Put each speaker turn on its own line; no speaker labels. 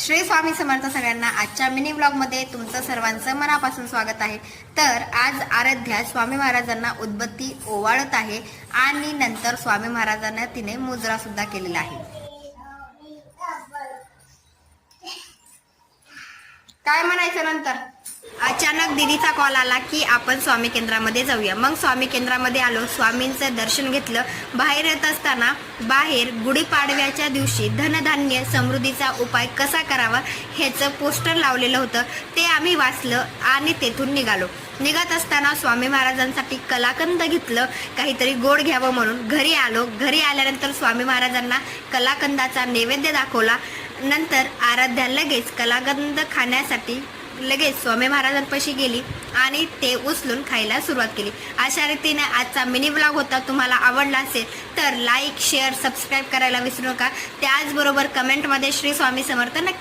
श्री स्वामी समर्थ सगळ्यांना आजच्या मिनी ब्लॉगमध्ये तुमचं सर्वांचं मनापासून स्वागत आहे। तर आज आराध्या स्वामी महाराजांना उदबत्ती ओवाळत आहे आणि नंतर स्वामी महाराजांना तिने मुजरा सुद्धा केलेला आहे। काय म्हणायचं नंतर अचानक दीदीचा कॉल आला की आपण स्वामी केंद्रामध्ये जाऊया। मग स्वामी केंद्रामध्ये आलो, स्वामींचं दर्शन घेतलं। बाहेर येत असताना बाहेर गुढीपाडव्याच्या दिवशी धनधान्य समृद्धीचा उपाय कसा करावा ह्याचं पोस्टर लावलेलं होतं, ते आम्ही वाचलं आणि तेथून निघालो। निघत असताना स्वामी महाराजांसाठी कलाकंद घेतलं, काहीतरी गोड घ्यावं म्हणून घरी आलो। घरी आल्यानंतर स्वामी महाराजांना कलाकंदाचा नैवेद्य दाखवला। नंतर आराध्या लगेच कलाकंद खाण्यासाठी लगेच स्वामी महाराजांपाशी गेली आणि ते उचलून खायला सुरुवात केली। अशा रीतीने आजचा मिनी ब्लॉग होता। तुम्हाला आवडला असेल तर लाईक, शेअर, सबस्क्राईब करायला विसरू नका। त्याचबरोबर कमेंटमध्ये श्री स्वामी समर्थ नक्की